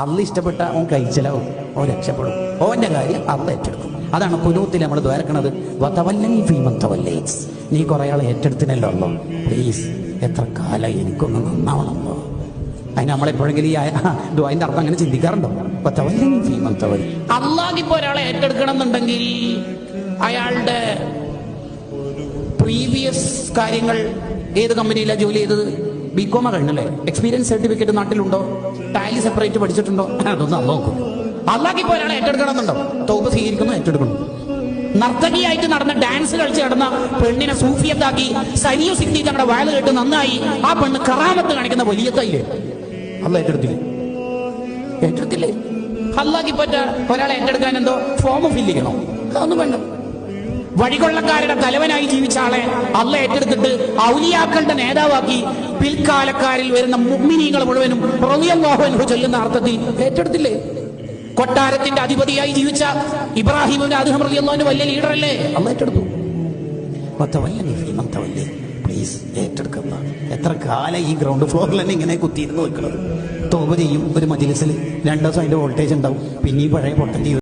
അള്ള ഇഷ്ടപ്പെട്ട ഓൻ കഴിച്ചലാവും, ഓൻ രക്ഷപ്പെടും, ഓന്റെ കാര്യം അള്ള ഏറ്റെടുക്കും. അതാണ് കുനൂത്തിൽ നമ്മൾ ദ്വാരക്കണത്. നീ കുറെ ആളെ ഏറ്റെടുത്തിനല്ലോ അല്ലോ, പ്ലീസ് എത്ര കാലം എനിക്കൊന്ന് നന്നാവണമല്ലോ. അതിന് നമ്മളെപ്പോഴെങ്കിലും ഈ ദ്വാന്റെ അർത്ഥം അങ്ങനെ ചിന്തിക്കാറുണ്ടോ? അള്ളാഹിപ്പോ ഒരാളെ ഏറ്റെടുക്കണം എന്നുണ്ടെങ്കിൽ അയാളുടെ പ്രീവിയസ് കാര്യങ്ങൾ, ഏത് കമ്പനിയിലാണ് ജോലി ചെയ്തത്, ബികോമ കഴിഞ്ഞല്ലേ, എക്സ്പീരിയൻസ് സർട്ടിഫിക്കറ്റ് നാട്ടിലുണ്ടോ, ടാലി സെപ്പറേറ്റ് പഠിച്ചിട്ടുണ്ടോ, അതൊന്നും അല്ല നോക്കും. അള്ളാഹിപ്പോ ഒരാളെ ഏറ്റെടുക്കണം എന്നുണ്ടോ? തൗബ സ്വീകരിക്കുന്നു, ഏറ്റെടുക്കണം. നർത്തകിയായിട്ട് നടന്ന ഡാൻസ് കളിച്ച് നടന്ന പെണ്ണിനെ സൂഫിയത്താക്കി സരിയു സിദ്ദീഖ് നമ്മുടെ വയല് കേട്ട് നന്നായി ആ പെണ്ണ് കറാമത്ത് കാണിക്കുന്ന വലിയ തൈല് അല്ല ഏറ്റെടുത്തില്ലേ? അള്ളാഹി പറ്റ ഒരാളെ ഏറ്റെടുക്കാൻ എന്തോ ഫോം ഫില്ല് ചെയ്യണോ? അതൊന്നും വേണ്ട. വഴികൊള്ളക്കാരുടെ തലവനായി ജീവിച്ച ആളെ അള്ള ഏറ്റെടുത്തിട്ട് ഔലിയാക്കളുടെ നേതാവാക്കി പിൽക്കാലക്കാരിൽ വരുന്ന മുഅ്മിനീങ്ങൾ മുഴുവനും റളിയല്ലാഹു അൻഹു ചൊല്ലുന്ന അർത്ഥത്തിൽ ഏറ്റെടുത്തില്ലേ? കൊട്ടാരത്തിന്റെ അധിപതിയായി ജീവിച്ച ഇബ്രാഹിം ഇബ്നു അദ്ഹം റളിയല്ലാഹു അൻഹു വലിയ ലീഡറല്ലേ? അള്ള ഏറ്റെടുത്തു. പ്ലീസ് ഏറ്റെടുക്കുക. എത്ര കാലം ഈ ഗ്രൗണ്ട് ഫ്ലോറിൽ തന്നെ ഇങ്ങനെ കുത്തിയിരുന്ന് നിൽക്കുന്നത്? തോപ ചെയ്യും ഒരു മജ്‌ലിസിൽ 2 ദിവസം അതിന്റെ വോൾട്ടേജ് ഉണ്ടാവും, പിന്നെയും പഴയ പൊട്ടൻ